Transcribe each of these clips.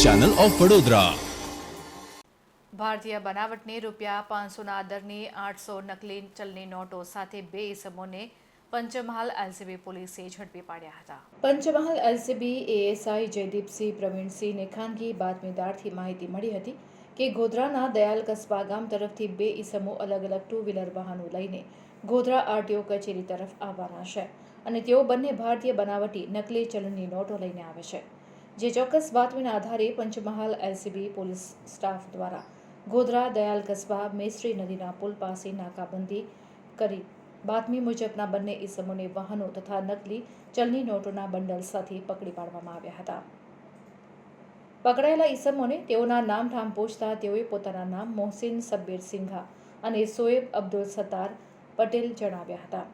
Channel of Vadodara. ભારતીય બનાવટની ₹500ના દરની 800 નકલી ચલણી નોટો સાથે 2 ઇસમોને પંચમહાલ એલસીબી પોલીસે ઝડપી પાડ્યા હતા। પંચમહાલ એલસીબી એએસઆઈ જયદીપસિંહ પ્રવીણસિંહને ખાનગી બાતમીદારથી માહિતી મળી હતી કે ગોધરાના દયાલ કસ્બા ગામ તરફથી 2 ઇસમો અલગ અલગ ટુ વ્હીલર વાહનો લઈને ગોધરા આરટીઓ કચેરી તરફ આવવાના છે અને તેઓ બંને ભારતીય બનાવટી નકલી ચલણી નોટો લઈને આવે છે। જે ચોક્કસ બાતમીના આધારે પંચમહાલ એલસીબી પોલીસ સ્ટાફ દ્વારા ગોધરા દયાલ કસ્બા મેશ્રી નદીના પુલ પાસે નાકાબંધી કરી બાતમી મુજબના બંને ઇસમોને વાહનો તથા નકલી ચલણી નોટોના બંડલ સાથે પકડી પાડવામાં આવ્યા હતા। પકડાયેલા ઇસમોને તેઓના નામઠામ પૂછતા તેઓએ પોતાના નામ મોહસિન સબ્બીર સિંઘા અને સોએબ અબ્દુલ સત્તાર પટેલ જણાવ્યા હતા।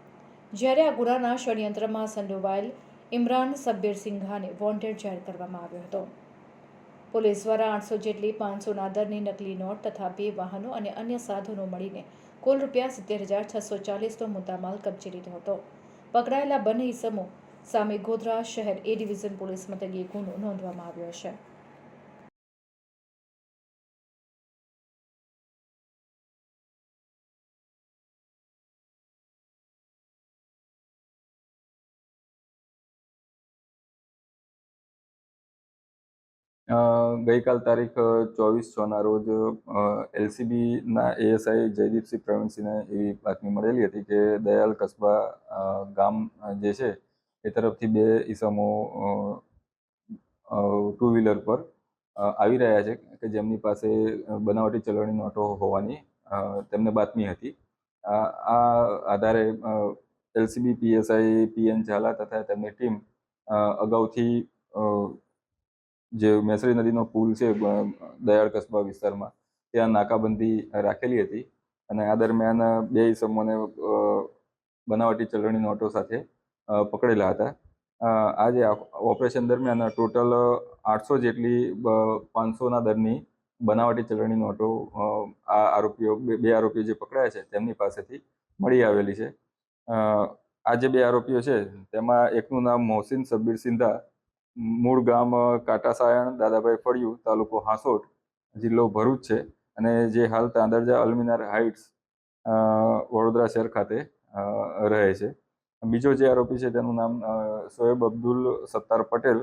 જ્યારે આ ગુનાના ષડયંત્રમાં સંડોવાયેલ ઇમરાન સબ્બીર સિંઘાને વોન્ટેડ જાહેર કરવામાં આવ્યો હતો। પોલીસ દ્વારા 800 જેટલી 500ના દરની નકલી નોટ તથા 2 વાહનો અને અન્ય સાધનો મળીને કુલ ₹70,640નો મુદ્દામાલ કબજે લીધો હતો। પકડાયેલા બંને ઇસમો સામે ગોધરા શહેર એ ડિવિઝન પોલીસ મથકે ગુનો નોંધવામાં આવ્યો છે। ગઈકાલ તારીખ 24/6ના રોજ એલસીબીના એએસઆઈ જયદીપસિંહ પ્રવીણસિંહને એવી બાતમી મળેલી હતી કે દયાલ કસ્બા ગામ જે છે એ તરફથી 2 ઇસમો ટુ વ્હીલર પર આવી રહ્યા છે કે જેમની પાસે બનાવટી ચલણી નોટો હોવાની તેમને બાતમી હતી। આ આધારે એલસીબી પીએસઆઈ પીએન ઝાલા તથા તેમની ટીમ અગાઉથી જે મેશ્રી નદીનો પુલ છે દયાળ કસ્બા વિસ્તારમાં ત્યાં નાકાબંધી રાખેલી હતી અને આ દરમિયાન 2 ઇસમોને બનાવટી ચલણી નોટો સાથે પકડેલા હતા। આ જે ઓપરેશન દરમિયાન ટોટલ 800 જેટલી 500ના દરની બનાવટી ચલણી નોટો આ આરોપીઓ 2 આરોપીઓ જે પકડાયા છે તેમની પાસેથી મળી આવેલી છે। આ જે 2 આરોપીઓ છે તેમાં એકનું નામ મોહસિન સબ્બીર સિંધા, મૂળ ગામ કાટાસાયણ દાદાભાઈ ફળિયું, તાલુકો હાંસોટ, જિલ્લો ભરૂચ છે અને જે હાલ તાંદરજા અલમિનાર હાઇટ્સ વડોદરા શહેર ખાતે રહે છે। બીજો જે આરોપી છે તેનું નામ સોએબ અબ્દુલ સત્તાર પટેલ,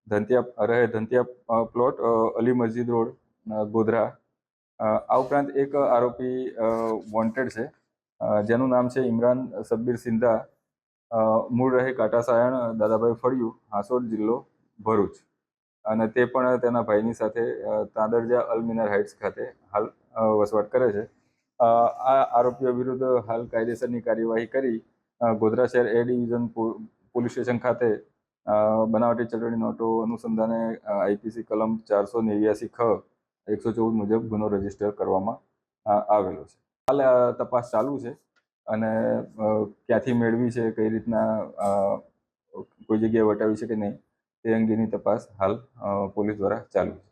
ધંતિયા પ્લોટ, અલી મસ્જિદ રોડ, ગોધરા। આ ઉપરાંત એક આરોપી વોન્ટેડ છે જેનું નામ છે ઇમરાન સબ્બીર સિંધા, મૂળ રહે કાટાસાયણ દાદાભાઈ ફળિયું, હાંસોટ, જિલ્લો ભરૂચ અને તે પણ તેના ભાઈની સાથે તાંદરજા અલમિનાર હાઇટ્સ ખાતે હાલ વસવાટ કરે છે। આ આરોપીઓ વિરુદ્ધ હાલ કાયદેસરની કાર્યવાહી કરી ગોધરા શહેર એ ડિવિઝન પોલીસ સ્ટેશન ખાતે બનાવટી ચલણી નોટો અનુસંધાને આઈપીસી કલમ 489 ખ 114 મુજબ ગુનો રજીસ્ટર કરવામાં આવેલો છે। હાલ તપાસ ચાલુ છે અને ક્યાંથી મેળવી છે, કઈ રીતના કોઈ જગ્યાએ વટાવી છે કે નહીં તે અંગેની તપાસ હાલ પોલીસ દ્વારા ચાલુ છે।